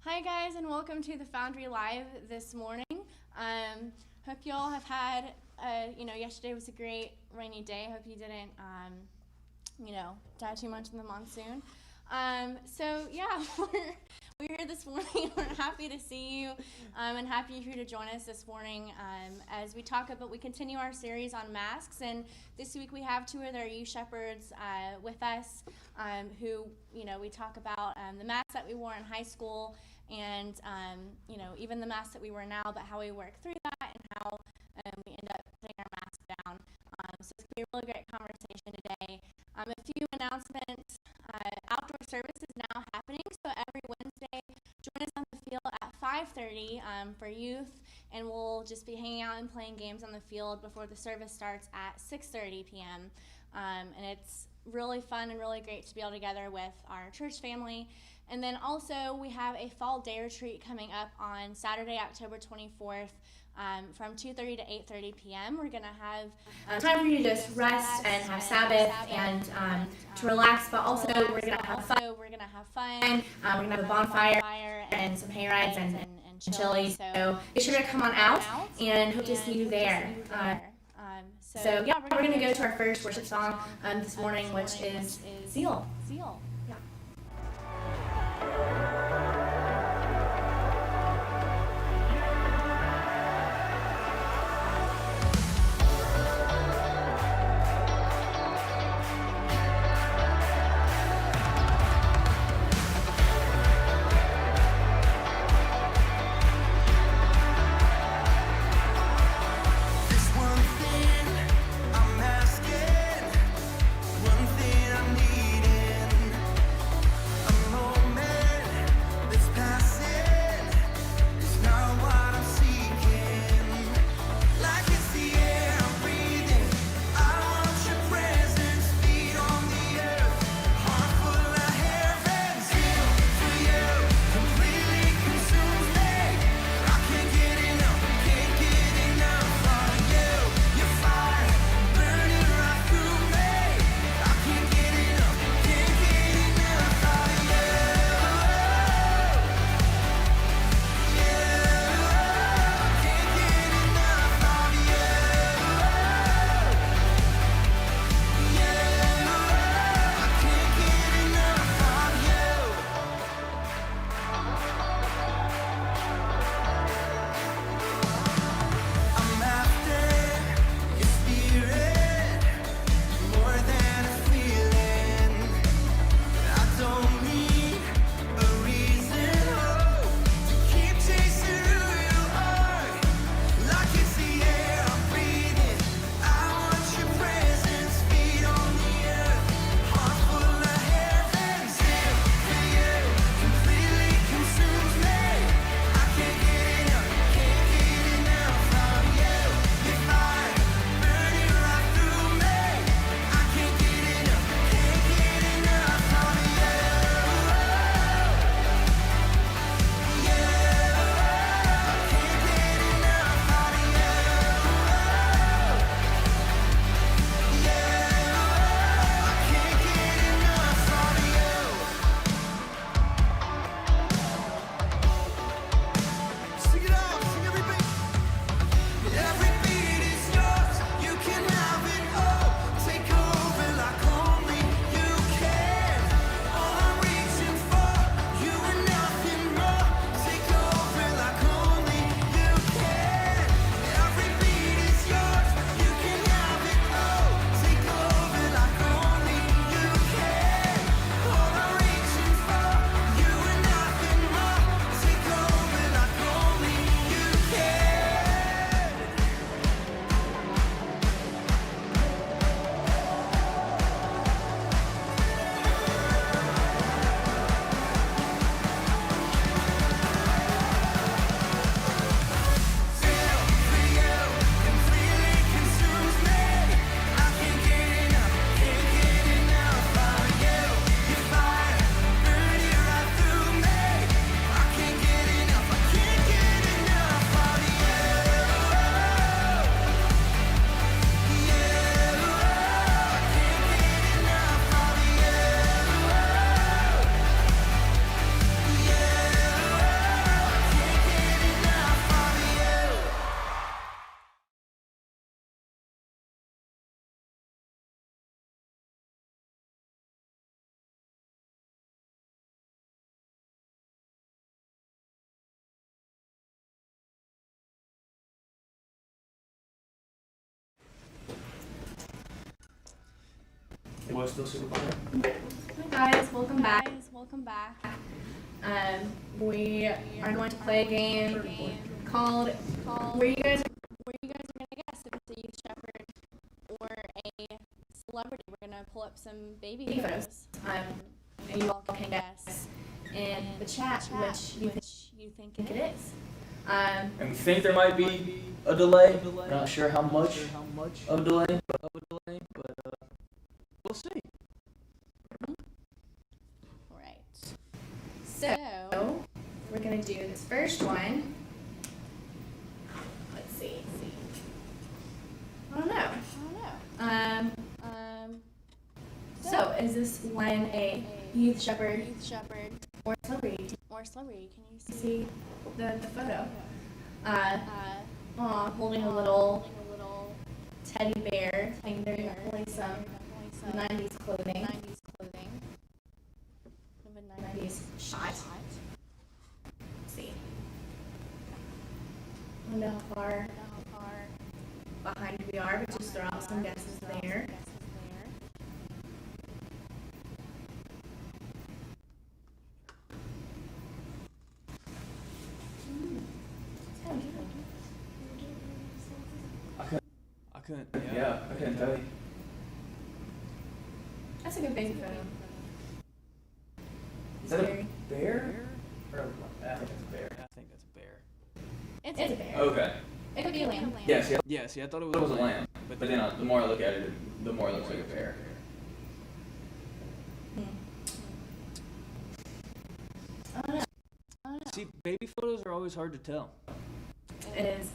Hi guys, and welcome to the Foundry Live this morning. Hope you all have had, yesterday was a great rainy day. Hope you didn't, die too much in the monsoon. We're here this morning. We're happy to see you, and happy you're here to join us this morning as we continue our series on masks. And this week we have two of their youth shepherds with us, who, we talk about the masks that we wore in high school, and even the masks that we wear now, but how we work through that and how we end up putting our mask down. So it's going to be a really great conversation today. A few announcements. Outdoor service is now happening, so every Wednesday, join us on the field at 5:30 for youth, and we'll just be hanging out and playing games on the field before the service starts at 6:30 p.m. And it's really fun and really great to be all together with our church family. And then also we have a fall day retreat coming up on Saturday, October 24th. From 2:30 to 8:30 p.m. We're going to have time for you to just rest and have Sabbath and to relax, but also we're going to have fun. We're going to have fun. We're going to have a bonfire and some hay rides and chili. So be sure to come on out and hope to see you there. We're going to go to our first worship song this morning, which is Zeal. Yeah. One thing I'm needing It was still super fun. Hi guys, welcome back. We are going to play a game called where you guys are gonna guess if it's a youth shepherd or a celebrity. We're gonna pull up some baby photos. And you all can guess in the chat which you think it is. And we think there might be a delay. Not sure how much of a delay, but we'll see. Alright. So we're gonna do this first one. Let's see. I don't know. So is this one a youth shepherd or celebrity? Can you see the photo? Holding a little teddy bear. I think they're definitely some 90s clothing. Of a 90s shot. Let's see. I don't know how far behind we are, but just throw out some guesses there. I couldn't tell you. That's a good baby photo. Is that a bear? Or I think it's a bear. It's a bear. Okay. It could be a lamb. Yeah, see, I thought it was a lamb. But then the more I look at it, the more it looks like a bear. I don't know. See, baby photos are always hard to tell. It is.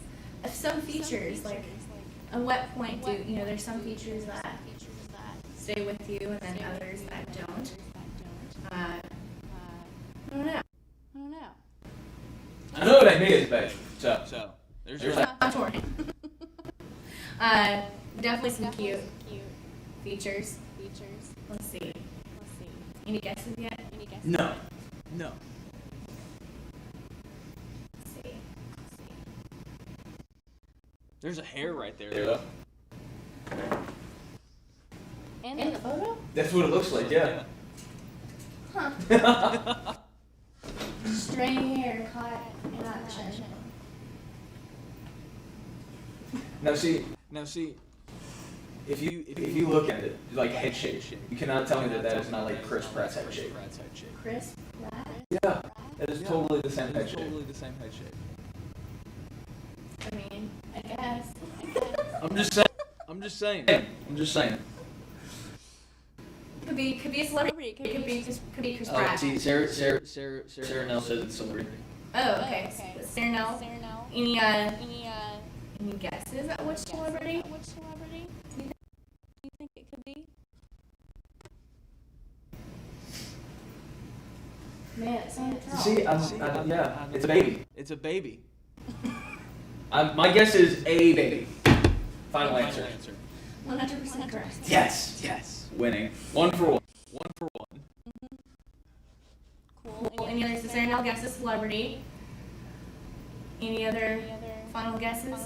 Some features, like a wet point, there's some features that stay with you and then others that don't. I don't know. I know that nigga's babe. So there's that. I'm torn. Definitely some cute features. Let's see. Any guesses yet? No. Let's see. There's a hair right there, though. In the photo? That's what it looks like, yeah. Huh. Stray hair caught in action. Now see, if you look at it, like head shape, you cannot tell me that is not like Chris Pratt's head shape. Chris Pratt? Yeah, that is totally the same head shape. I mean, I guess. I'm just saying. Could be a celebrity. Could be Chris Pratt. See, Sarah Nell says it's celebrity. Oh, okay. Sarah Nell. Any guesses at which celebrity? You think it could be? Man, it's hard to tell. See, it's a baby. It's a baby. My guess is a baby. Final answer. 100% correct. Yes. Winning. 1 for 1. Cool. Any other Sarah Nell guesses? Celebrity. Any other final guesses?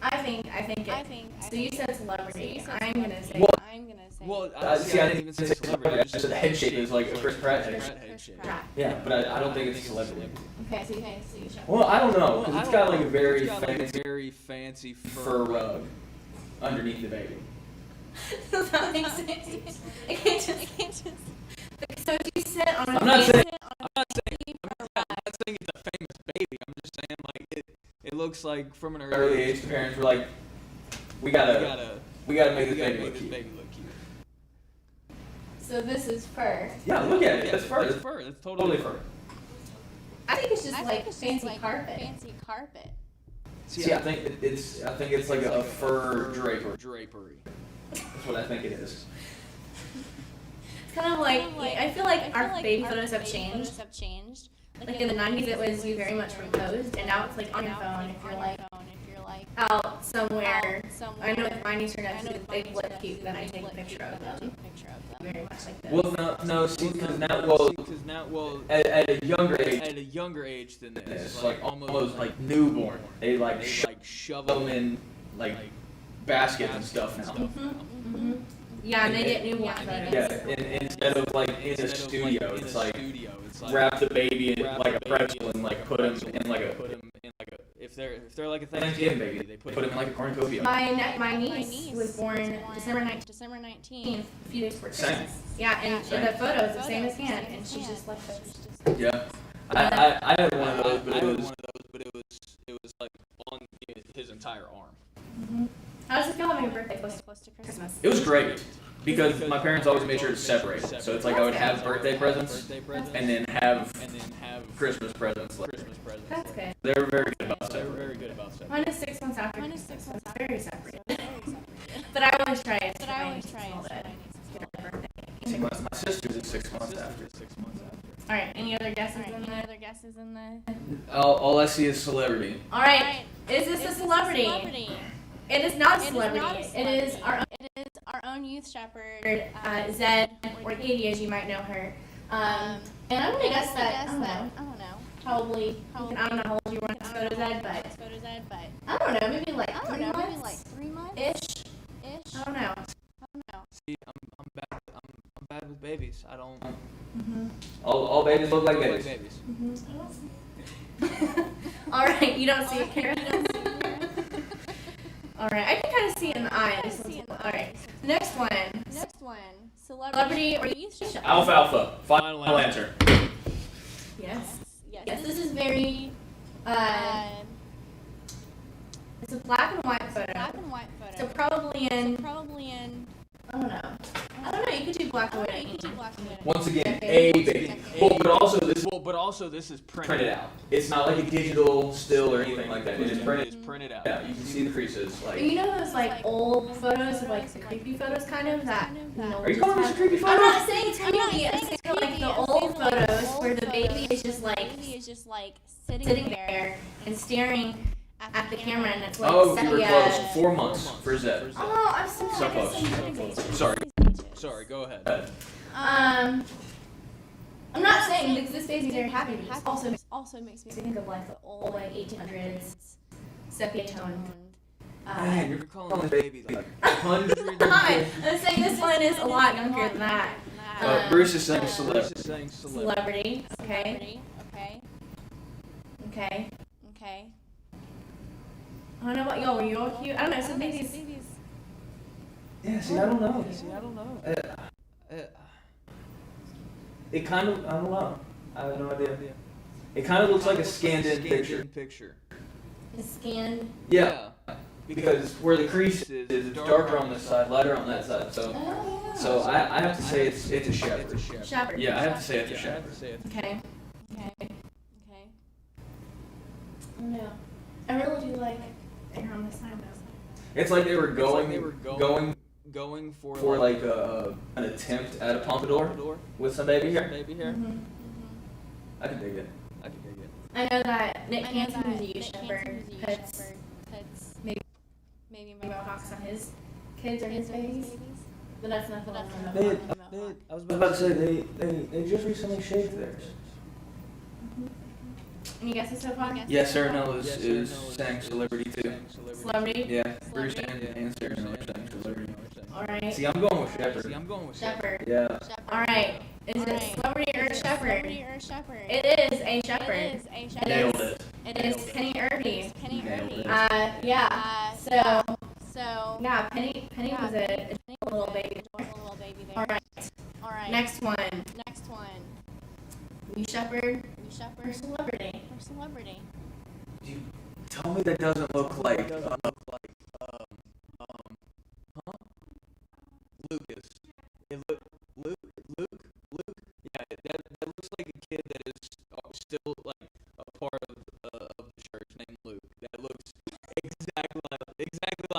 I think it. So you said celebrity. I'm gonna say. Well, I didn't even say celebrity. I just said the head shape is like a Chris Pratt head shape. Yeah, but I don't think it's a celebrity. Okay, so you should. Well, I don't know, because it's got like a very fancy fur rug underneath the baby. Does that make sense? I can't just. So you sit on a. I'm not saying it's a famous baby. I'm just saying like it looks like from an early age, the parents were like, we gotta make this baby look cute. So this is fur. Yeah, look at it. That's fur. It's fur. It's totally fur. I think it's just fancy carpet. See, I think it's like a fur drapery. That's what I think it is. It's kind of like I feel like our baby photos have changed. Like in the 90s, it was you very much proposed, and now it's like on your phone if you're like out somewhere. I know if my niece or nephew, they look cute, then I take a picture of them. Very much like this. Well, no, see, because now, at a younger age than this, like almost like newborn, they like shove them in like baskets and stuff now. Yeah, and they get newborn photos. Yeah, and instead of like in a studio, it's like wrap the baby in like a pretzel and like put him in like a if they're like a Thanksgiving baby, they put him in like a cornucopia. My niece was born December 19th, a few days before Christmas. Yeah, and in the photos, the same as Hannah, and she's just like this. Yeah, I had one of those, but it was like on his entire arm. How does it feel having a birthday close to Christmas? it was great because my parents always made sure to separate it. So it's like I would have birthday presents and then have Christmas presents. That's good. They were very good about They were separating. very good about that. Mine is 6 months after Christmas, so it's very separate. But I always try it. See, my sister's is 6 months after. All right. Any other guesses? In the? All I see is celebrity. All right. Is this a celebrity? It is not a celebrity. It is our own youth shepherd, Zed, or Katie, as you might know her. And I'm gonna guess that I don't know. Probably. I don't know how old you were in this photo, Zed, but I don't know. Maybe like 3 months ish. I don't know. See, I'm bad with babies. I don't. All babies look like babies. All right. You don't see it, Kara. All right, I can kind of see it in the eye. All right, next one. Celebrity or youth shepherd? Alfalfa. Final answer. Yes. This is very. It's a black and white photo. So probably in. I don't know. You could do black and white. Once again, a baby. But also this is printed out. It's not like a digital still or anything like that. It is printed out. Yeah, you can see the creases. Like. You know those like old photos of like the creepy photos, kind of that. Are you calling this a creepy photo? I'm not saying it's creepy. I'm saying like the old photos where the baby is just like sitting there and staring at the camera, and it's like you were close. 4 months for Zed. Oh, I'm so close. Sorry, go ahead. I'm not saying because this baby's very happy, but this also makes me think of like the old like 1800s sepia tone. Man, you're calling this baby like 100. I'm saying this one is a lot younger than that. Bruce is saying celebrity. Celebrity. Okay. I don't know about y'all. Were you all cute? I don't know. Some babies. Yeah, see, I don't know. It kind of, I don't know. I have no idea. It kind of looks like a scanned-in picture. A scanned? Yeah, because where the crease is, it's darker on this side, lighter on that side. So I have to say it's a shepherd. Shepherd. Yeah, I have to say it's a shepherd. Okay. No, I really do like it on this side though. It's like they were going for like an attempt at a pompadour with some baby hair. I can dig it. I know that Nick Hansen, who's a youth shepherd, puts maybe mohawks on his kids or his babies, but that's not the one. I was about to say they just recently shaved theirs. Any guesses so far? Yes, Sarah Nell is saying celebrity too. Celebrity? Yeah, Bruce and Sarah Nell are saying celebrity. Alright. See, I'm going with shepherd. Shepherd. Yeah. Alright. Is it celebrity or shepherd? It is a shepherd. Nailed it. It is Penny Irby. Nailed it. Yeah. So yeah, Penny was a little baby. Alright. Next one. You shepherd or celebrity? You tell me that doesn't look like Lucas. Luke. Yeah, that looks like a kid that is still like a part of the church named Luke. That looks exactly like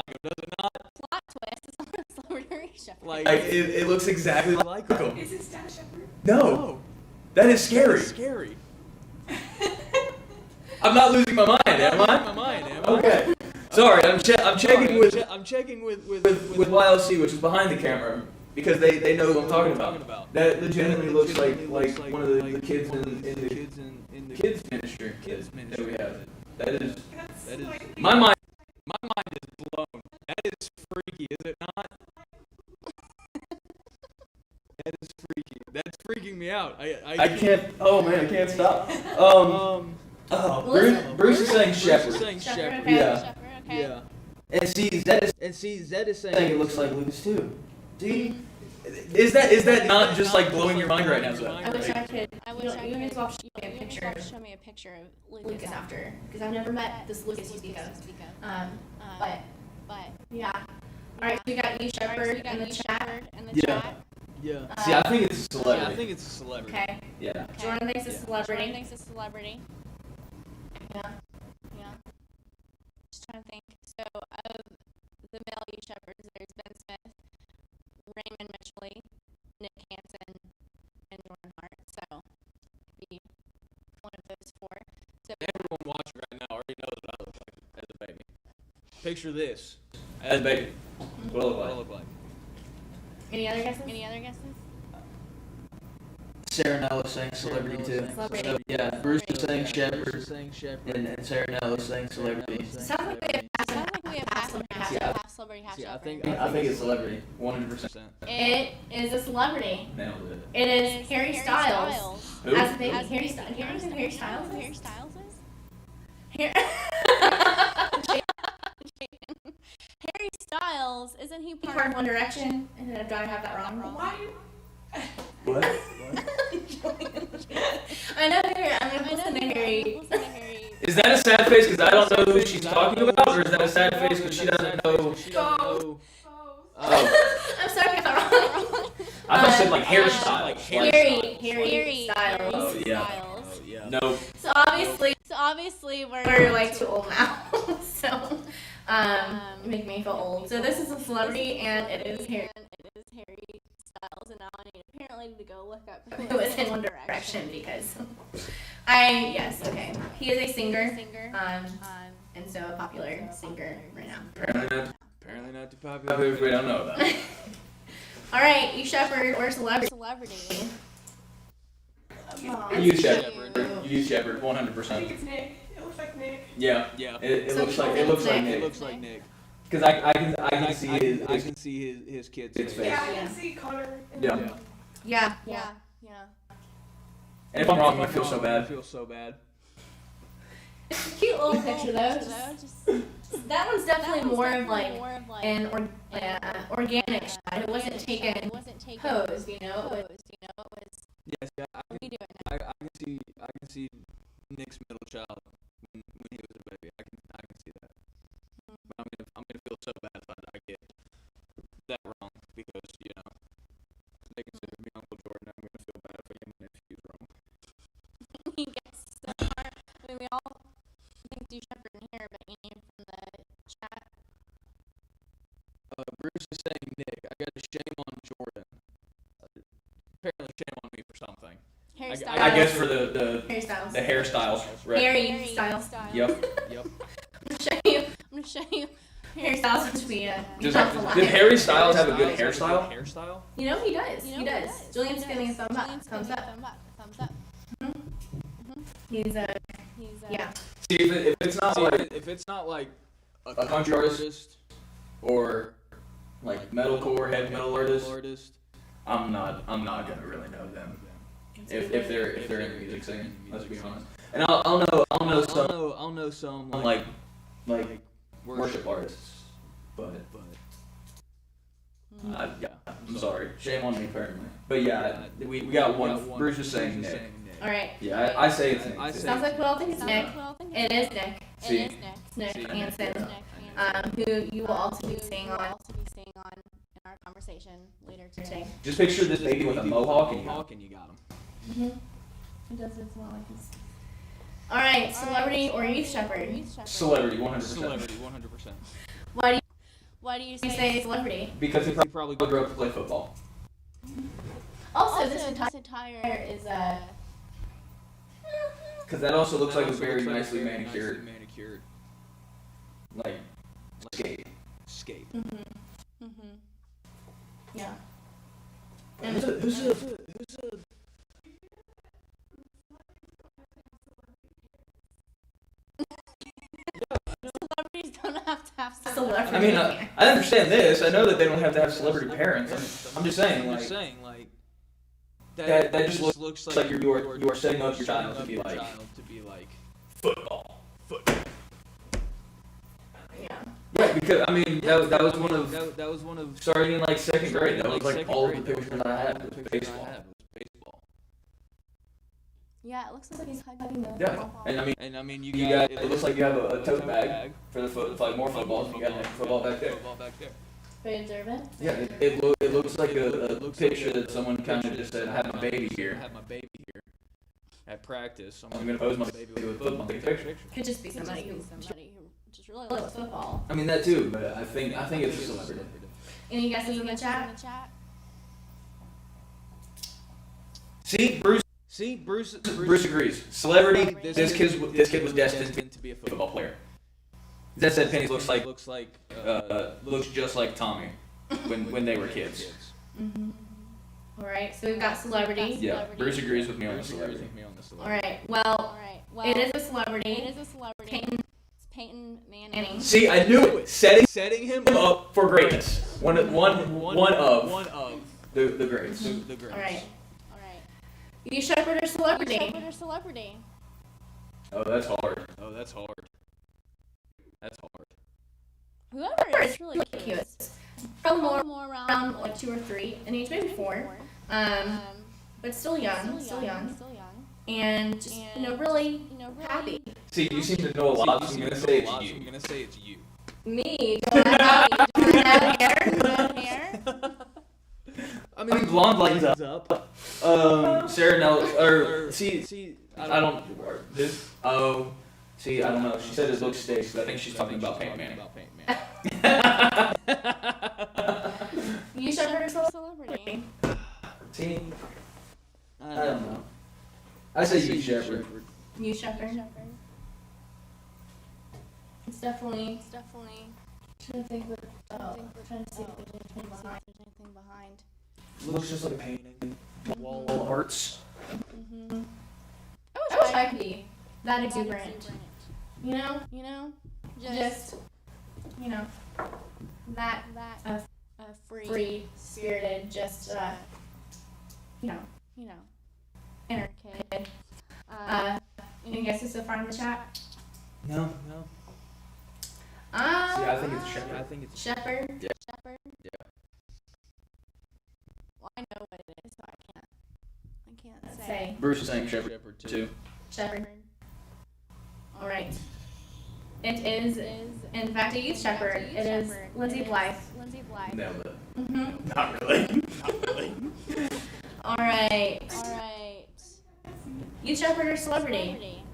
him, does it not? Plot twist. It's not a celebrity or shepherd. Like it looks exactly like him. Is his dad a shepherd? No. That is scary. I'm not losing my mind, am I? Okay. Sorry, I'm checking with YLC, which is behind the camera, because they know what I'm talking about. That legitimately looks like one of the kids in the kids ministry that we have. That is my mind is blown. That is out. I can't. Oh man, I can't stop. Bruce is saying shepherd. Shepherd, okay. Yeah. Shepherd, okay. Yeah. And see, Zed is saying it looks like Lucas too. See? Is that not just like blowing your mind right now, Zed? I wish I could. You may as well show me a picture. Show me a picture of Lucas after, because I've never met this Lucas you speak of. But yeah. All right, we got you, Shepherd, in the chat. Yeah. Yeah. See, I think it's a celebrity. I think it's a celebrity. Okay. Yeah. Jordan thinks it's a celebrity. Jordan thinks it's a celebrity. Yeah. Yeah. Just trying to think. So of the male youth shepherds, there's Ben Smith, Raymond Mitchell, Nick Hansen, and Jordan Hart. So be one of those four. So Everyone watching right now already knows what I look like as a baby. Picture this. As a baby. What What I look like. Any other guesses? any other guesses? Sarah Nell is saying celebrity too. Celebrity. So, yeah, Bruce is saying shepherd, Saying shepherd. and Sarah Nell is saying celebrity. Sounds like we have Sounds like we have half celebrity, Yeah. half celebrity, half See, I shepherd. think I think it's celebrity, 100%. It is a celebrity. Nailed it. It is Harry Styles. Who? As a baby, Harry Styles. Do you know who Harry Styles Harry is? Styles is? Harry Harry Styles, isn't he part part of One Direction. And then do I have that wrong? Why? What? I know Harry. I'm gonna listen to Harry. Listen to Harry. Is that a sad face because I don't know who she's talking about, or is that a sad face because she doesn't know? Both. Oh, I'm sorry, I got that wrong. I thought you said like hairstyle. Like Harry Styles. Oh, yeah. Styles. yeah. No. So obviously So obviously we're like too old now. So you make me feel old. So this is a celebrity and it is Harry. And it is Harry Styles, and now I apparently need to go look up Who is in One Direction because yes, okay. He is a singer. And so a popular singer right now. Apparently Not too not. popular. We don't know about it. All right, you Shepherd, we're celebrity. Celebrity. You shepherd. You shepherd. 100%. It's Nick. It looks like Nick. Yeah. Yeah. It So looks like it looks like It Nick. looks like Nick. Because I can see I his can see his kid's His face. face. Yeah, I can see Connor. in Yeah. the- Yeah. Yeah. And if I'm wrong, I feel so I bad. feel so bad. It's a cute little picture though. That one's definitely more of like an organic shot. It wasn't taken posed, you know. It was, Yes, yeah, We do it now. I can see Nick's middle child when he was a baby. I can see that. But I'm gonna feel so bad if I get that wrong because they consider me Uncle Jordan. I'm gonna feel bad if I get my nephews wrong. He gets so far. I mean, we all think do shepherd in here, but any from the chat. Bruce is saying Nick. I got to shame on Jordan. Apparently, shame on me for something. Harry I Styles. I guess for the Harry Styles. hairstyles. Right. Harry Styles. Yep. Yep. I'm gonna show you I'm gonna show you. Harry Styles on Twitter. Did Harry Styles have a good hairstyle? Hairstyle? You know he does. You know He does. Julian's giving a thumbs up. Julian's Thumbs giving up. a thumbs up. He's He's yeah. See, if it's not like If it's not like a country artist or like metalcore, heavy metal artist, I'm not gonna really know them. If they're in music singing, let's be honest. And I'll know some like worship artists, but yeah, I'm sorry, shame on me apparently. But yeah, we got one. Bruce was saying Nick. All right. Yeah, I say it's Nick. I say- Sounds like we all think it's Nick. It is Nick. See. It is Nick. It's Nick See. Hansen. Nick Who you will also be who seeing you will on also be seeing on in our conversation later today. today. Just picture this baby with a mohawk and and you got him. He does as well like this. All right, celebrity or youth shepherd? celebrity, 100%. Celebrity, 100%. Why do Why do you you say say celebrity? Because he probably grew up to play football. Also, this this attire attire is Because that also looks like it's That also very looks like nicely very manicured, manicured like skate. skate. yeah. Who's a celebrities don't have to have Celebrity. I mean, I understand this. I know that they don't have to have celebrity parents. I'm just saying, I'm like, just saying, like, that just looks like you are setting up your child to be like football. Yeah. Yeah, because I mean that was one of starting in like second grade. That was like all of the pictures I had was baseball. Yeah, it looks like he's hugging the Yeah, football. and I mean you got it looks like you have a tote bag for the like more footballs. You got a football back there. Very observant. Yeah, it looks like a picture that someone kind of just said, I have my baby here. At practice. So I'm gonna pose my baby with a football picture. Could just be somebody who just really loves football. I mean that too, but I think it's a celebrity. Any guesses in the chat? See, Bruce agrees. Celebrity. This kid was destined to be a football player. That said, Penny looks just like Tommy when they were kids. Mm-hmm. All right, so we've got celebrity. Yeah, Bruce agrees with me on the celebrity. All right, well, it is a celebrity. Peyton Manning. See, I knew it. Setting him up for greatness. One of the greats. All right. You shepherd or celebrity? Oh, that's hard. Whoever is really cute. cute. Probably more around like 2 or 3 in age, maybe 4. But still young. And just, really happy. See, you seem to know a lot, so I'm gonna say it's you. Me? Do I have hair? I mean, blonde lights up. Sarah Nell, or see, I don't. This. Oh, see, I don't know. She said it looks staged, but I think she's talking about Peyton Manning. You shepherd or celebrity? See, I don't know. I say you shepherd. You shepherd. It's definitely. Trying to think what. Trying to see if there's anything behind. Looks just like a painting. Wall arts. Mm-hmm. I wish I could be that exuberant. You know, just that free spirited, just inner kid. Any guesses so far in the chat? No. See, I think it's shepherd. Shepherd. Yeah. Well, I know what it is, so I can't Say. Bruce is saying shepherd too. Shepherd. All right. It is, in fact, a youth shepherd. It is Lindsay Blythe. Nailed it. Mm-hmm. Not really. All right. Youth shepherd or celebrity?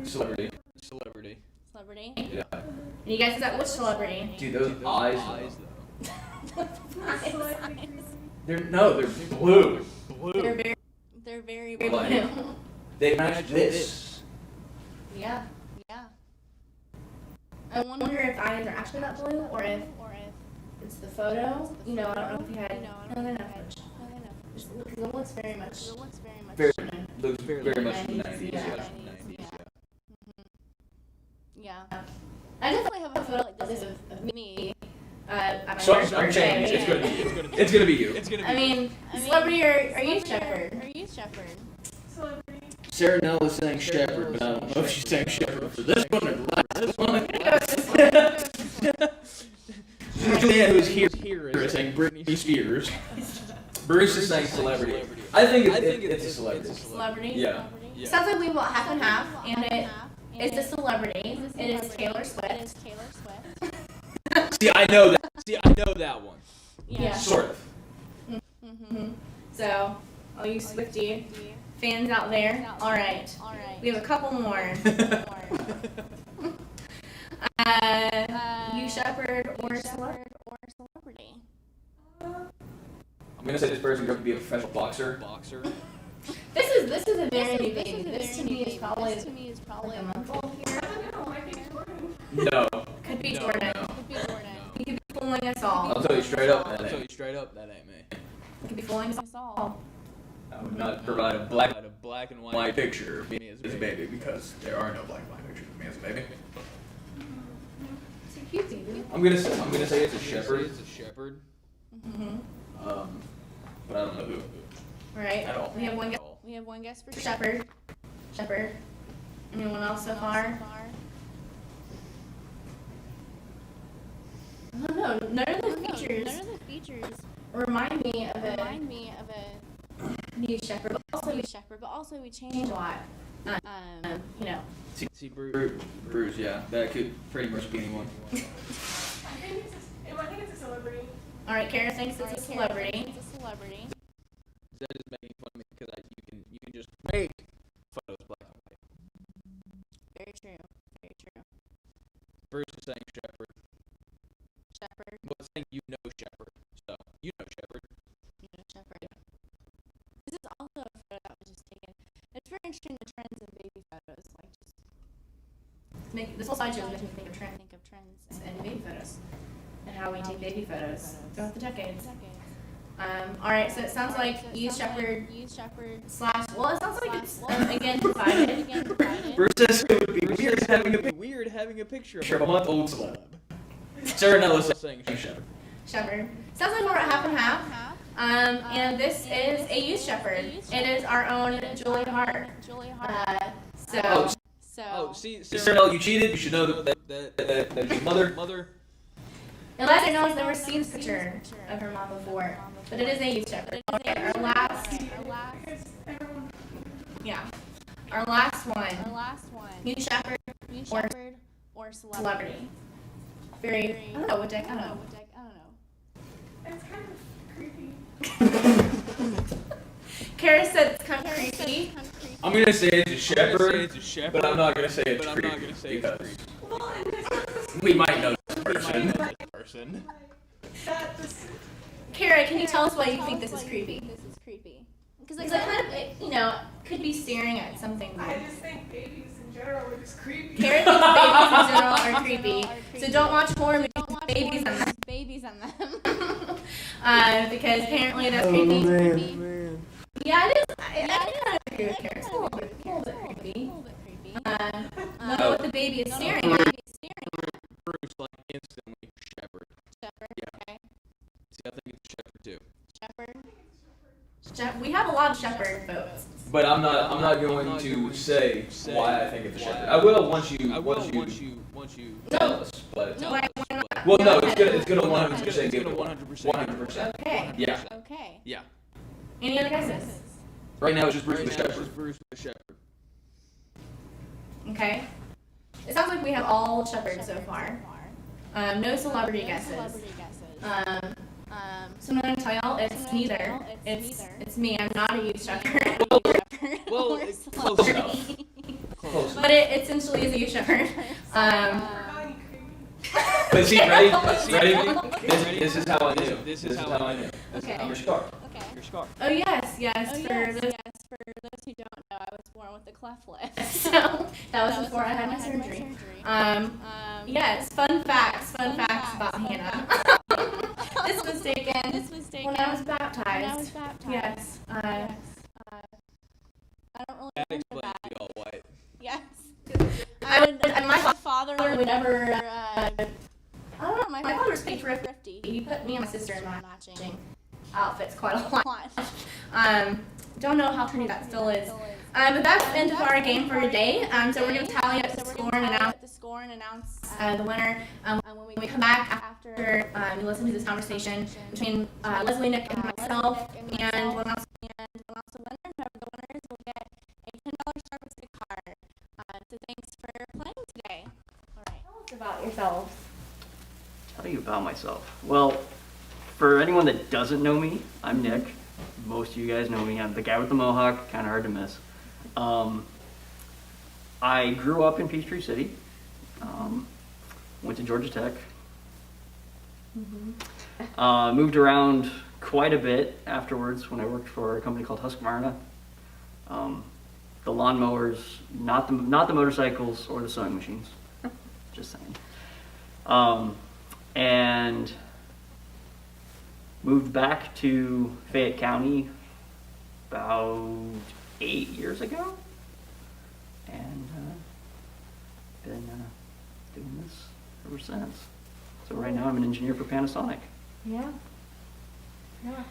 Celebrity. Celebrity? Yeah. And you guys is that which celebrity? Dude, those eyes though. They're blue. They're very blue. blue. They match this. Yeah. I I wonder if eyes are actually that blue or if it's the photo. I don't know if you had. No, they're not. Because it looks very much. Looks very much 90s. Yeah. I definitely have a photo like this of me. At my So first I'm changing. birthday. It's gonna be you. I mean, celebrity or youth shepherd? Celebrity. Sarah Nell is saying shepherd, but I don't know if she's saying shepherd for this one or the last one. Julianne, who's here, is saying Britney Spears. Bruce is saying celebrity. I think it's a celebrity. Celebrity? Yeah. Sounds like we want half and half, and it is a celebrity. It is Taylor Swift. See, I know that one. Yeah. Sort of. Mm-hmm. So, all you Swiftie fans out there, all right. We have a couple more. You shepherd or celebrity? I'm gonna say this person could be a professional boxer. This is a very new baby. This to me is probably like a month old here. I don't know, might be Jordan. No. Could be Jordan. He could be fooling us all. I'll tell you straight up, that ain't me. He could be fooling us all. I would not provide a black and white picture of me as a baby because there are no black and white pictures of me as a baby. It's a cutie. I'm gonna say it's a shepherd. Mm-hmm. But I don't know who. Right. At all. We have one guest We have one guess for for shepherd. Shepherd. Anyone else so far? I don't know. None of the features None of the features remind me of a remind me of a new shepherd, but also we new shepherd, but also we change changed a lot. You know. See, Bruce. Bruce, yeah, that could pretty much be anyone. I think it's a celebrity. All right, Kara thinks it's a celebrity. It's a celebrity. Is that just making fun of me? Because you can just make photos black and white. Very true. Very true. Bruce is saying shepherd. Shepherd. Well, it's saying you know shepherd. So, you know shepherd. You know, shepherd. This is also a photo that was just taken. It's very interesting, the trends in baby photos. Like, just This whole slideshow makes me think of trends think of trends and baby photos and how we take baby photos throughout the decades. decades. All right, so it sounds like youth shepherd Youth shepherd. slash. Well, it sounds like it's again Divided. divided. Again, divided. Bruce says it would be weird having a Weird having a picture picture of a month-old celeb. Sarah Nellis saying shepherd. Shepherd. Sounds like we're at half and half. And this is a youth shepherd. It is our own Julie Hart. Julie Hart. Oh, Oh, see, Sarah Nellis, you cheated. You should know that your mother. Unless I know I've never seen this picture of her mom before, but it is a youth shepherd. Okay, our last, Because everyone. yeah, our last Our one, last one. youth shepherd, Youth or shepherd or celebrity. very, I don't know what deck, I don't know. What deck? I don't know. It's kind of creepy. Kara said it's kind of creepy. Kind of creepy. I'm gonna say it's a shepherd, it's a shepherd, but I'm not gonna say it's but I'm creepy not gonna say it's because creepy. Well, and this we might know this person. person. that just. Kara, can you tell us why you think this is creepy? This is creepy. Because it kind of, you know, could be staring at something. I just think babies in general are just creepy. Kara thinks babies in general are creepy, so don't watch horror movies Don't with watch babies horror on them. movies with babies on them. Because apparently that's creepy. man. Yeah, it is. I Yeah, kind of agree with Kara. It's a little bit creepy. A little bit creepy. Don't know what the baby is staring Don't know at. what baby's staring at. Bruce, like, instantly, shepherd. Shepherd. Yeah. Okay. See, I think it's shepherd too. Shepherd. We have a lot of shepherd votes. But I'm not going to say why I think it's a shepherd. I will once you tell us, but No. Why not? well, no, it's gonna 100% It's give gonna it 100%. 100%. Okay. Yeah. Okay. Yeah. Any other guesses? Right now it's just Bruce Right the now, it's shepherd. just Bruce the shepherd. Okay. It sounds like we have all shepherds so far. No celebrity guesses. Celebrity guesses. So I'm gonna tell y'all it's neither. It's me. I'm not a youth shepherd. Well, Or it's close celebrity. Close. But it essentially is a youth shepherd. Really creepy. But see, ready? Ready? This is how I knew. This is how I knew. Okay. Your scar. Okay. Your scarf. Oh yes, Oh, yes. yes, For those, for those who don't know, I was born with a cleft lip. so that was before I had my surgery. Yes. Fun facts about Hannah. This was taken when I was baptized. Yes. Yes. I don't really That remember explains that. the all white. Yes. My father would never. I I don't know. My father was pretty pretty thrifty. He put me and my sister in matching outfits quite a lot. lot. Don't know how trendy that still is. But that's the end of our game for today. So we're gonna tally up the score and announce the winner. When we come back after you listen to this conversation between Leslie, Nick, and myself, and we'll announce the winner. Whoever the winner is will get a $10 Starbucks gift card. So thanks for playing today. All right. Tell us about yourselves. Tell you about myself. Well, for anyone that doesn't know me, I'm Nick. Most of you guys know me. I'm the guy with the mohawk, kind of hard to miss. I grew up in Peachtree City. Went to Georgia Tech. Moved around quite a bit afterwards when I worked for a company called Husqvarna. The lawnmowers, not the motorcycles or the sewing machines. Just saying. And moved back to Fayette County about 8 years ago, and been doing this ever since. So right now I'm an engineer for Panasonic. Yeah. Yeah.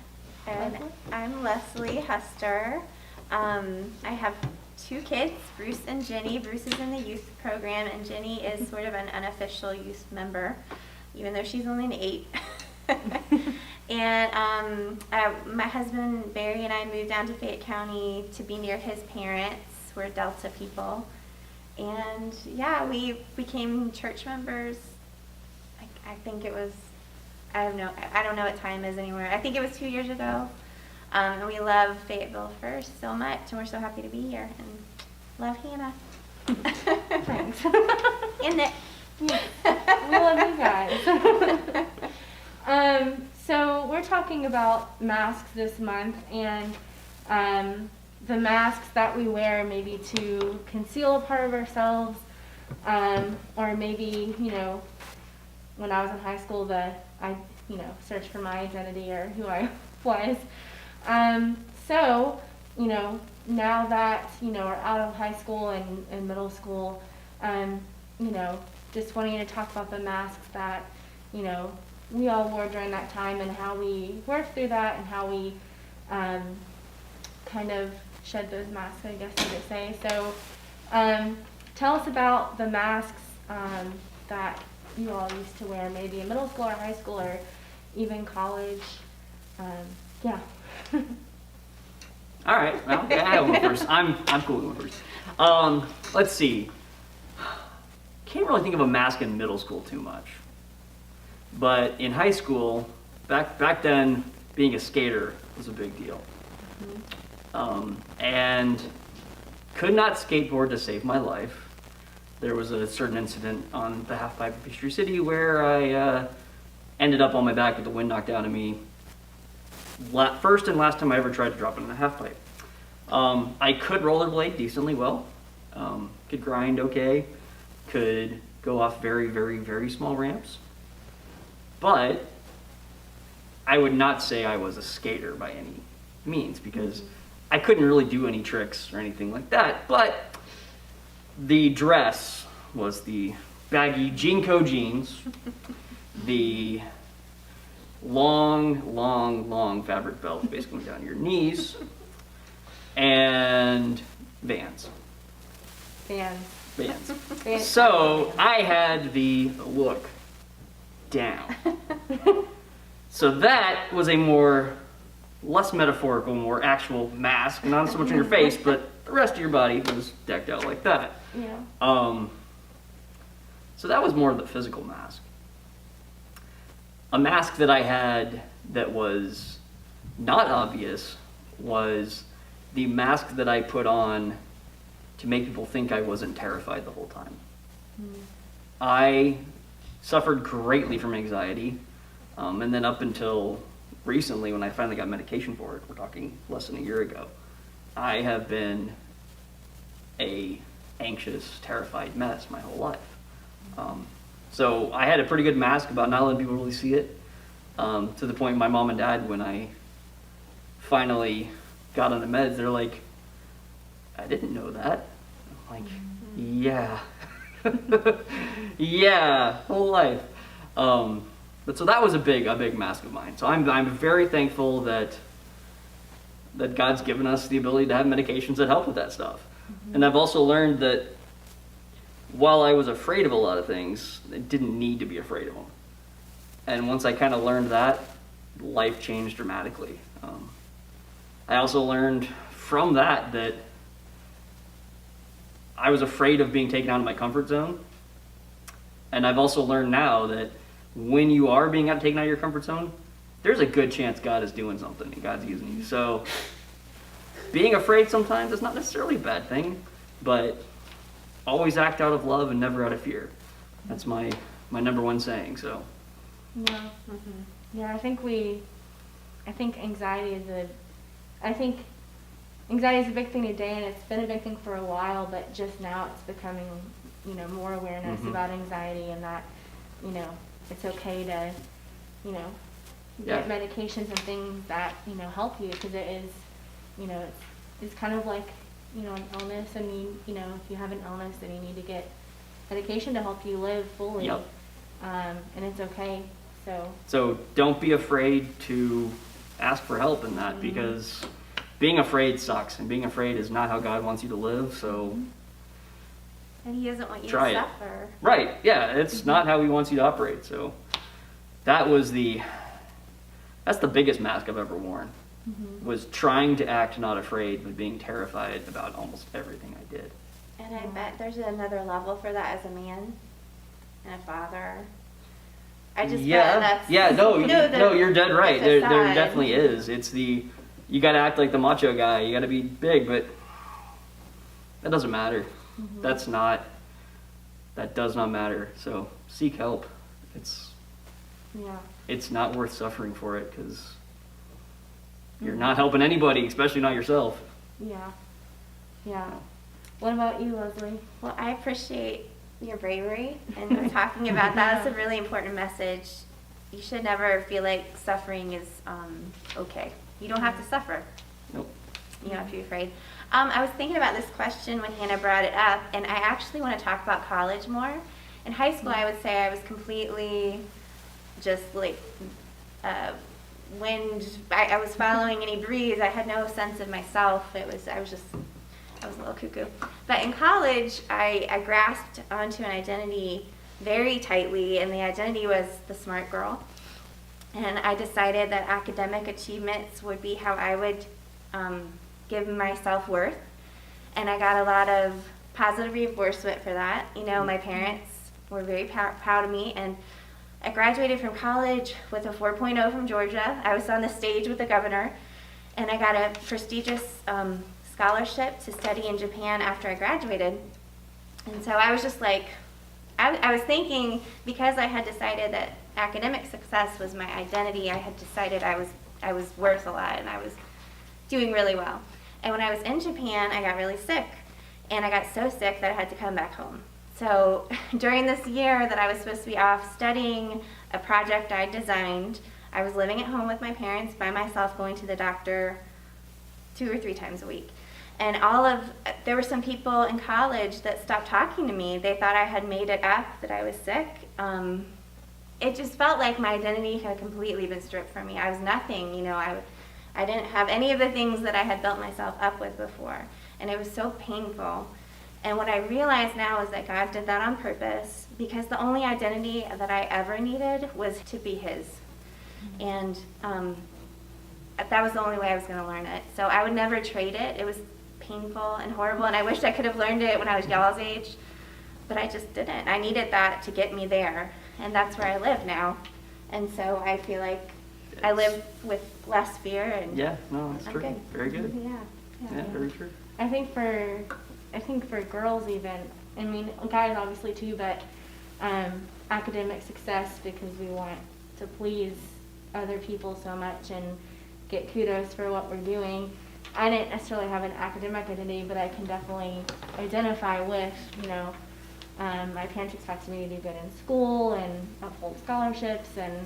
And I'm Leslie Hester. I have 2 kids, Bruce and Jenny. Bruce is in the youth program, and Jenny is sort of an unofficial youth member, even though she's only an 8. And my husband Barry and I moved down to Fayette County to be near his parents. We're Delta people. And yeah, we became church members. I think it was, I don't know what time is anymore. I think it was 2 years ago. And we love Fayetteville First so much, and we're so happy to be here. And love Hannah. Thanks. And Nick. We love you guys. So we're talking about masks this month, and the masks that we wear maybe to conceal a part of ourselves, or maybe, when I was in high school, I searched for my identity or who I was. So, now that, we're out of high school and middle school, just wanting to talk about the masks that, we all wore during that time and how we worked through that and how we kind of shed those masks, I guess you could say. So tell us about the masks that you all used to wear, maybe in middle school or high school or even college. Yeah. All right. Well, I'll go first. I'm cool going first. Let's see. Can't really think of a mask in middle school too much. But in high school, back then, being a skater was a big deal. And could not skateboard to save my life. There was a certain incident on the half pipe of Peachtree City where I ended up on my back with the wind knocked out of me. First and last time I ever tried to drop it in a half pipe. I could rollerblade decently well. Could grind okay. Could go off very, very, very small ramps. But I would not say I was a skater by any means because I couldn't really do any tricks or anything like that. But the dress was the baggy Jeanco jeans, the long fabric belt basically down to your knees, and Vans. So I had the look down. So that was a less metaphorical, more actual mask, not so much on your face, but the rest of your body was decked out like that. Yeah. So that was more of the physical mask. A mask that I had that was not obvious was the mask that I put on to make people think I wasn't terrified the whole time. I suffered greatly from anxiety, and then up until recently when I finally got medication for it, we're talking less than a year ago, I have been a anxious, terrified mess my whole life. So I had a pretty good mask about not letting people really see it, to the point my mom and dad, when I finally got on the meds, they're like, I didn't know that. I'm like, yeah. Yeah, whole life. But so that was a big mask of mine. So I'm very thankful that God's given us the ability to have medications that help with that stuff. And I've also learned that while I was afraid of a lot of things, I didn't need to be afraid of them. And once I kind of learned that, life changed dramatically. I also learned from that I was afraid of being taken out of my comfort zone. And I've also learned now that when you are being taken out of your comfort zone, there's a good chance God is doing something and God's using you. So being afraid sometimes is not necessarily a bad thing, but always act out of love and never out of fear. That's my number one saying. So Yeah. Yeah, I think anxiety is a big thing today, and it's been a big thing for a while, but just now it's becoming, more awareness about anxiety, and that, it's okay to, get medications and things that, help you, because it is, it's kind of like, an illness, and if you have an illness, then you need to get medication to help you live fully. Yep. And it's okay. So don't be afraid to ask for help in that, because being afraid sucks, and being afraid is not how God wants you to live. So And he doesn't want you Try to it. suffer. right, yeah, it's not how he wants you to operate. So that's the biggest mask I've ever worn, was trying to act not afraid but being terrified about almost everything I did. And I bet there's another level for that as a man and a father. I just bet that's no, the no, you're dead right. flip There side. definitely is. It's you got to act like the macho guy. You got to be big, but that doesn't matter. That does not matter. So seek help. It's not worth suffering for it, because you're not helping anybody, especially not yourself. Yeah. What about you, Leslie? Well, I appreciate your bravery and talking about that. It's a really important message. You should never feel like suffering is okay. You don't have to suffer. Nope. You don't have to be afraid. I was thinking about this question when Hannah brought it up, and I actually want to talk about college more. In high school, I would say I was completely just like wind. I was following any breeze. I had no sense of myself. I was a little cuckoo. But in college, I grasped onto an identity very tightly, and the identity was the smart girl. And I decided that academic achievements would be how I would give my self-worth. And I got a lot of positive reinforcement for that. You know, my parents were very proud of me, and I graduated from college with a 4.0 from Georgia. I was on the stage with the governor, and I got a prestigious scholarship to study in Japan after I graduated. And so I was just like, I was thinking, because I had decided that academic success was my identity, I had decided I was worth a lot, and I was doing really well. And when I was in Japan, I got really sick, and I got so sick that I had to come back home. So during this year that I was supposed to be off studying a project I designed, I was living at home with my parents by myself, going to the doctor 2 or 3 times a week. And there were some people in college that stopped talking to me. They thought I had made it up, that I was sick. It just felt like my identity had completely been stripped from me. I was nothing, you know. I didn't have any of the things that I had built myself up with before. And it was so painful. And what I realize now is that God did that on purpose, because the only identity that I ever needed was to be His. And that was the only way I was going to learn it. So I would never trade it. It was painful and horrible, and I wish I could have learned it when I was y'all's age, but I just didn't. I needed that to get me there, and that's where I live now. And so I feel like I live with less fear, and Yeah, no, that's I'm true. good. Very good. Yeah. Yeah, very true. I think for girls even, I mean, guys obviously too, but academic success, because we want to please other people so much and get kudos for what we're doing. I didn't necessarily have an academic identity, but I can definitely identify with, you know, my parents expected me to do good in school and uphold scholarships, and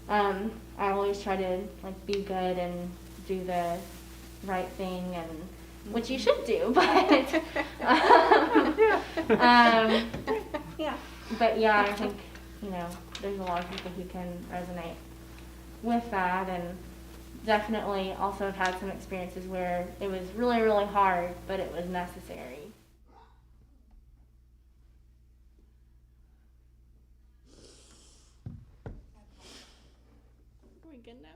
I always try to like be good and do the right thing, and which you should do, but Yeah. but yeah, I think, you know, there's a lot of people who can resonate with that, and definitely also have had some experiences where it was really, really hard, but it was necessary. Are we good now?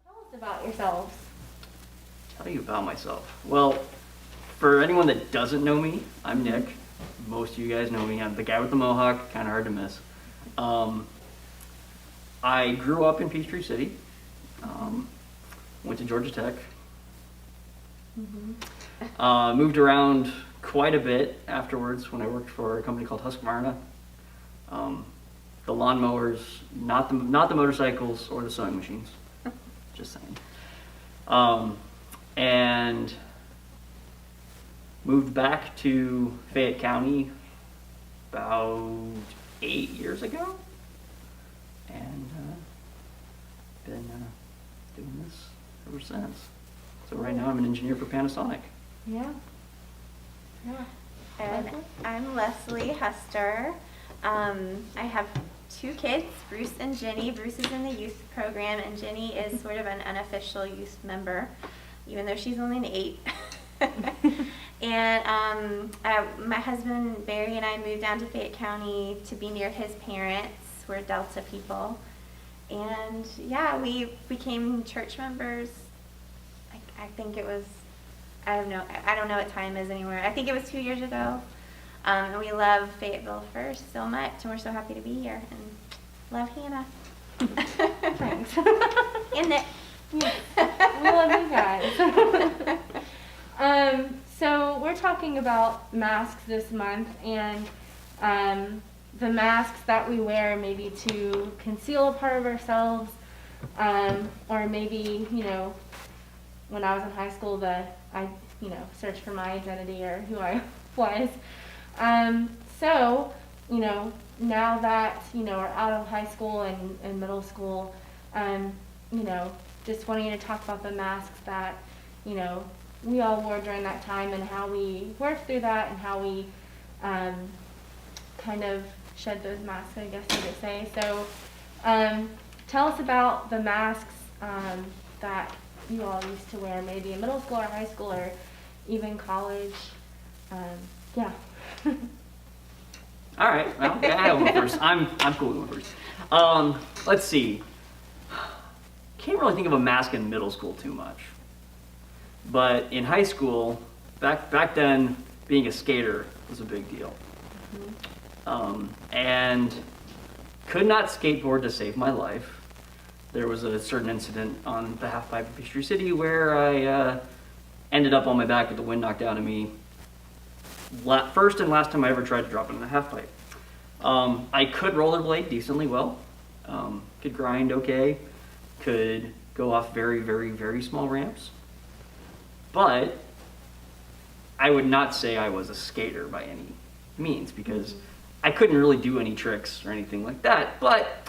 Tell us about yourselves. Tell you about myself. Well, for anyone that doesn't know me, I'm Nick. Most of you guys know me. I'm the guy with the mohawk, kind of hard to miss. I grew up in Peachtree City. Went to Georgia Tech. Moved around quite a bit afterwards when I worked for a company called Husqvarna. The lawnmowers, not the motorcycles or the sewing machines. Just saying. And moved back to Fayette County about 8 years ago, and been doing this ever since. So right now I'm an engineer for Panasonic. Yeah. Yeah. And I'm Leslie Hester. I have 2 kids, Bruce and Jenny. Bruce is in the youth program, and Jenny is sort of an unofficial youth member, even though she's only an 8. And my husband Barry and I moved down to Fayette County to be near his parents. We're Delta people. And yeah, we became church members. I think it was, I don't know what time it is anymore. I think it was 2 years ago. And we love Fayetteville First so much, and we're so happy to be here. And love Hannah. Thanks. And Nick. We love you guys. So we're talking about masks this month, and the masks that we wear maybe to conceal a part of ourselves, or maybe, when I was in high school, I searched for my identity or who I was. So, now that, we're out of high school and middle school, just wanting to talk about the masks that, we all wore during that time and how we worked through that and how we kind of shed those masks, I guess you could say. So tell us about the masks that you all used to wear, maybe in middle school or high school or even college. Yeah. All right. Well, yeah, I went first. I'm cool with going first. Let's see. Can't really think of a mask in middle school too much. But in high school, back then, being a skater was a big deal. And could not skateboard to save my life. There was a certain incident on the half pipe of Peachtree City where I ended up on my back with the wind knocked out of me. First and last time I ever tried to drop it in a half pipe. I could rollerblade decently well. Could grind okay. Could go off very, very, very small ramps. But I would not say I was a skater by any means because I couldn't really do any tricks or anything like that. But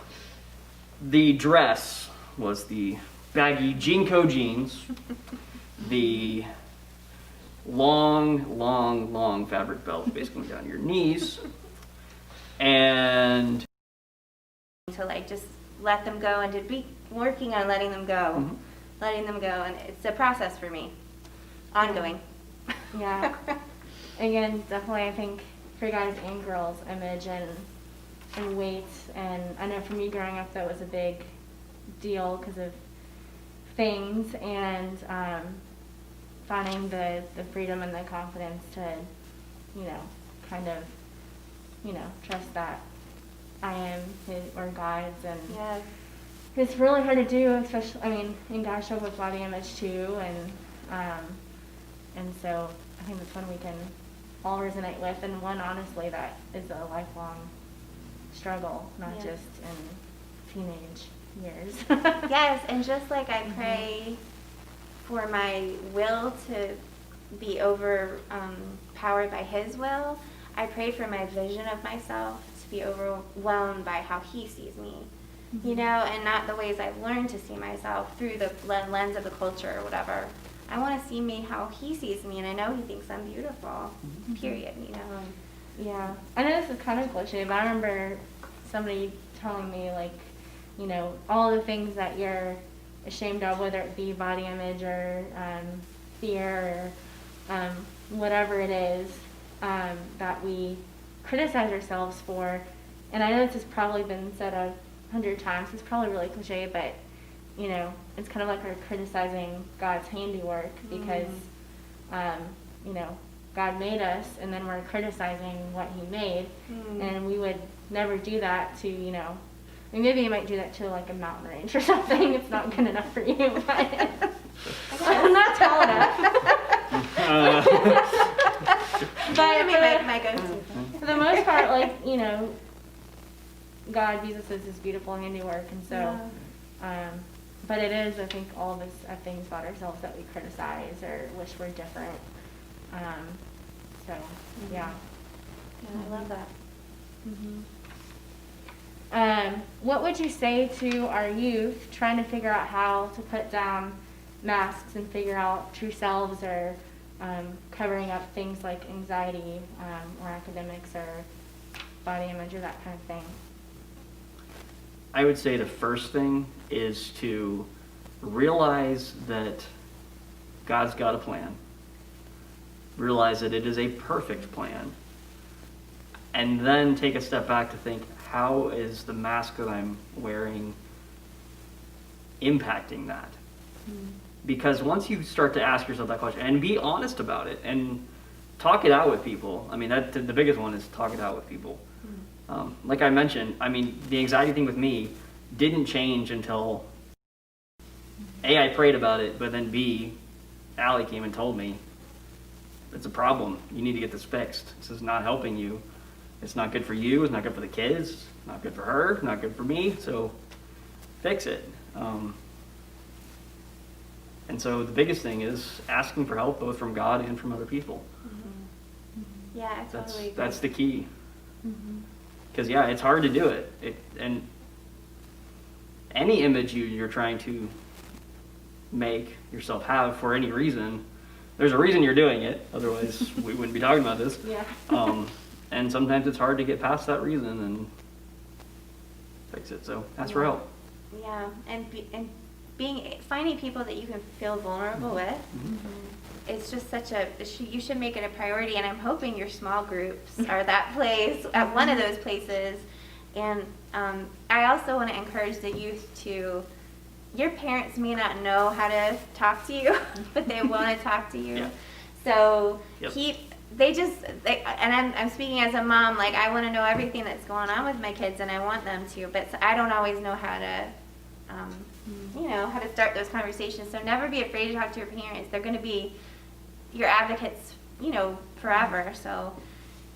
the dress was the baggy Jeanco jeans, the long fabric belt basically down your knees, and to just let them go and to be working on letting them go, and it's a process for me, ongoing. Yeah. Again, definitely I think for guys and girls, image and weight, and I know for me growing up that was a big deal because of things, and finding the freedom and the confidence to, kind of, trust that I am his or God's, and Yes. it's really hard to do, especially, and guys struggle with body image too, and so I think that's one we can all resonate with, and one honestly that is a lifelong struggle, not Yeah. just in teenage years. Yes, and just like I pray for my will to be powered by His will, I pray for my vision of myself to be overwhelmed by how He sees me, and not the ways I've learned to see myself through the lens of the culture or whatever. I want to see me how He sees me, and I know He thinks I'm beautiful, period, Yeah, I know this is kind of cliche, but I remember somebody telling me, all the things that you're ashamed of, whether it be body image or fear or whatever it is that we criticize ourselves for. And I know this has probably been said 100 times. It's probably really cliche, but it's kind of like we're criticizing God's handiwork because God made us, and then we're criticizing what He made, and we would never do that to maybe you might do that to a mountain range or something. It's not good enough for you, but I'm not tall enough. But my go-to. for the most part, God views us as His beautiful handiwork, and so, but it is, I think, all of us have things about ourselves that we criticize or wish were different. So, yeah. I love that. What would you say to our youth trying to figure out how to put down masks and figure out true selves, or covering up things like anxiety or academics or body image or that kind of thing? I would say the first thing is to realize that God's got a plan. Realize that it is a perfect plan. And then take a step back to think, how is the mask that I'm wearing impacting that? Because once you start to ask yourself that question and be honest about it and talk it out with people, I mean, the biggest one is talk it out with people. Like I mentioned, I mean, the anxiety thing with me didn't change until A, I prayed about it, but then B, Allie came and told me, it's a problem. You need to get this fixed. This is not helping you. It's not good for you. It's not good for the kids. Not good for her. Not good for me. So fix it. And so the biggest thing is asking for help both from God and from other people. Yeah, I totally agree. That's the key. Because yeah, it's hard to do it. And any image you're trying to make yourself have for any reason, there's a reason you're doing it. Otherwise, we wouldn't be talking about this. Yeah. And sometimes it's hard to get past that reason and fix it. So ask for help. Yeah, and finding people that you can feel vulnerable with. It's just you should make it a priority, and I'm hoping your small groups are that place, at one of those places. And I also want to encourage the youth your parents may not know how to talk to you, but they want to talk to you. Yeah. So Yep. I'm speaking as a mom, like I want to know everything that's going on with my kids, and I want them to, but I don't always know how to, how to start those conversations. So never be afraid to talk to your parents. They're going to be your advocates, forever. So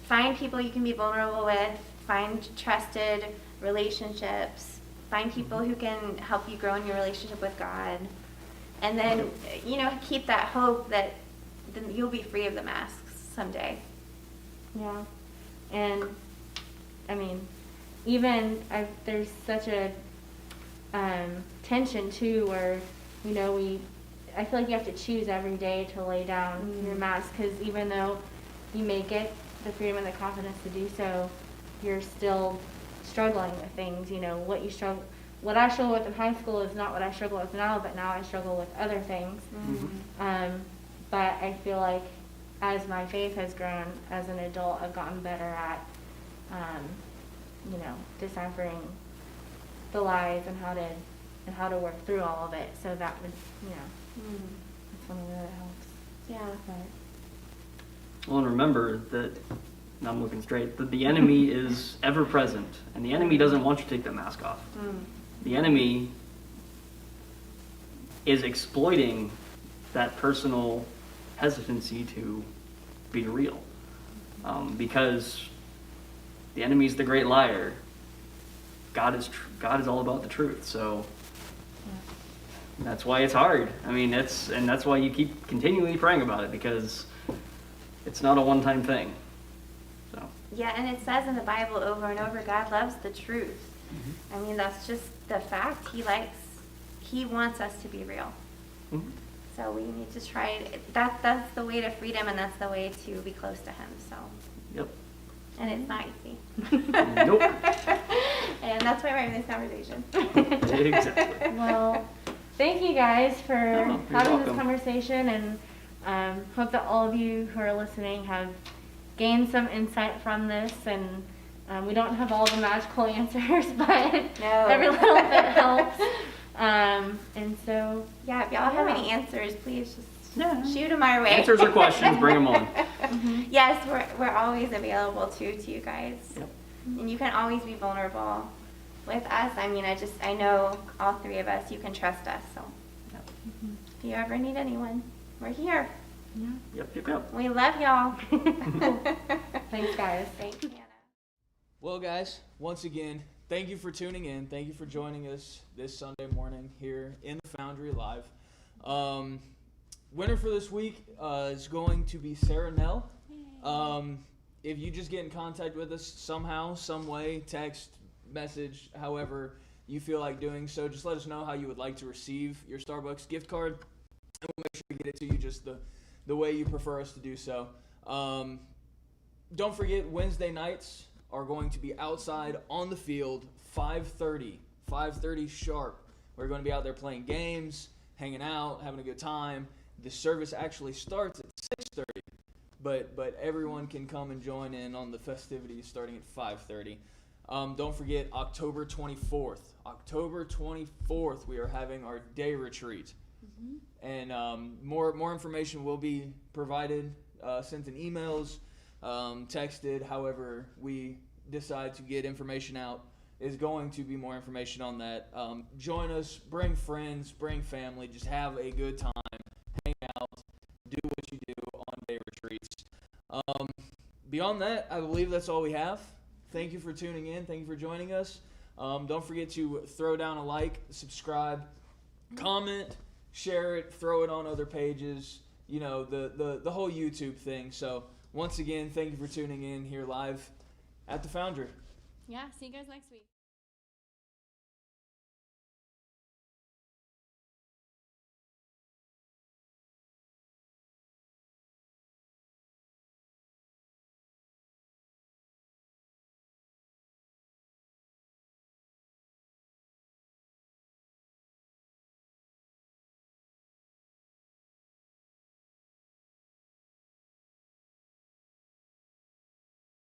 find people you can be vulnerable with, find trusted relationships, find people who can help you grow in your relationship with God, and then, keep that hope that you'll be free of the masks someday. Yeah, and I mean, there's such a tension too, where I feel like you have to choose every day to lay down your mask, because even though you may get the freedom and the confidence to do so, you're still struggling with things. What I struggle with in high school is not what I struggle with now, but now I struggle with other things. But I feel like as my faith has grown as an adult, I've gotten better at, deciphering the lies and how to work through all of it. So that would, that's something that helps. Yeah. Well, and remember that, and I'm looking straight, that the enemy is ever present, and the enemy doesn't want you to take that mask off. The enemy is exploiting that personal hesitancy to be real, because the enemy is the great liar. God is all about the truth. So that's why it's hard. I mean, that's why you keep continually praying about it, because it's not a one-time thing. So Yeah, and it says in the Bible over and over, God loves the truth. I mean, that's just the fact. He wants us to be real. So we need to try it. That's the way to freedom, and that's the way to be close to Him. So. Yep. And it's not easy. Nope. And that's why we're having this conversation. Exactly. Well, thank you guys for having welcome. this conversation, and hope that all of you who are listening have gained some insight from this. And we don't have all the magical answers, but every little bit helps. And so, yeah, if y'all have any answers, please just shoot them our way. Answers or questions, bring them on. Yes, we're always available to you guys. Yep. And you can always be vulnerable with us. I mean, I know all three of us, you can trust us. So if you ever need anyone, we're here. Yep. We love y'all. thanks, guys. Thank you, Anna. Well, guys, once again, thank you for tuning in. Thank you for joining us this Sunday morning here in the Foundry Live. Winner for this week is going to be Sarah Nell. If you just get in contact with us somehow, some way, text, message, however you feel like doing so, just let us know how you would like to receive your Starbucks gift card, and we'll make sure we get it to you just the way you prefer us to do so. Don't forget, Wednesday nights are going to be outside on the field, 5:30 5:30 sharp. We're going to be out there playing games, hanging out, having a good time. The service actually starts at 6:30, but everyone can come and join in on the festivities starting at 5:30. Don't forget October 24th. October 24th, we are having our day retreat. And more information will be provided, sent in emails, texted, however we decide to get information out is going to be more information on that. Join us, bring friends, bring family, just have a good time, hang out, do what you do on day retreats. Beyond that, I believe that's all we have. Thank you for tuning in. Thank you for joining us. Don't forget to throw down a like, subscribe, comment, share it, throw it on other pages, you know, the whole YouTube thing. So once again, thank you for tuning in here live at the Foundry. Yeah, see you guys next week.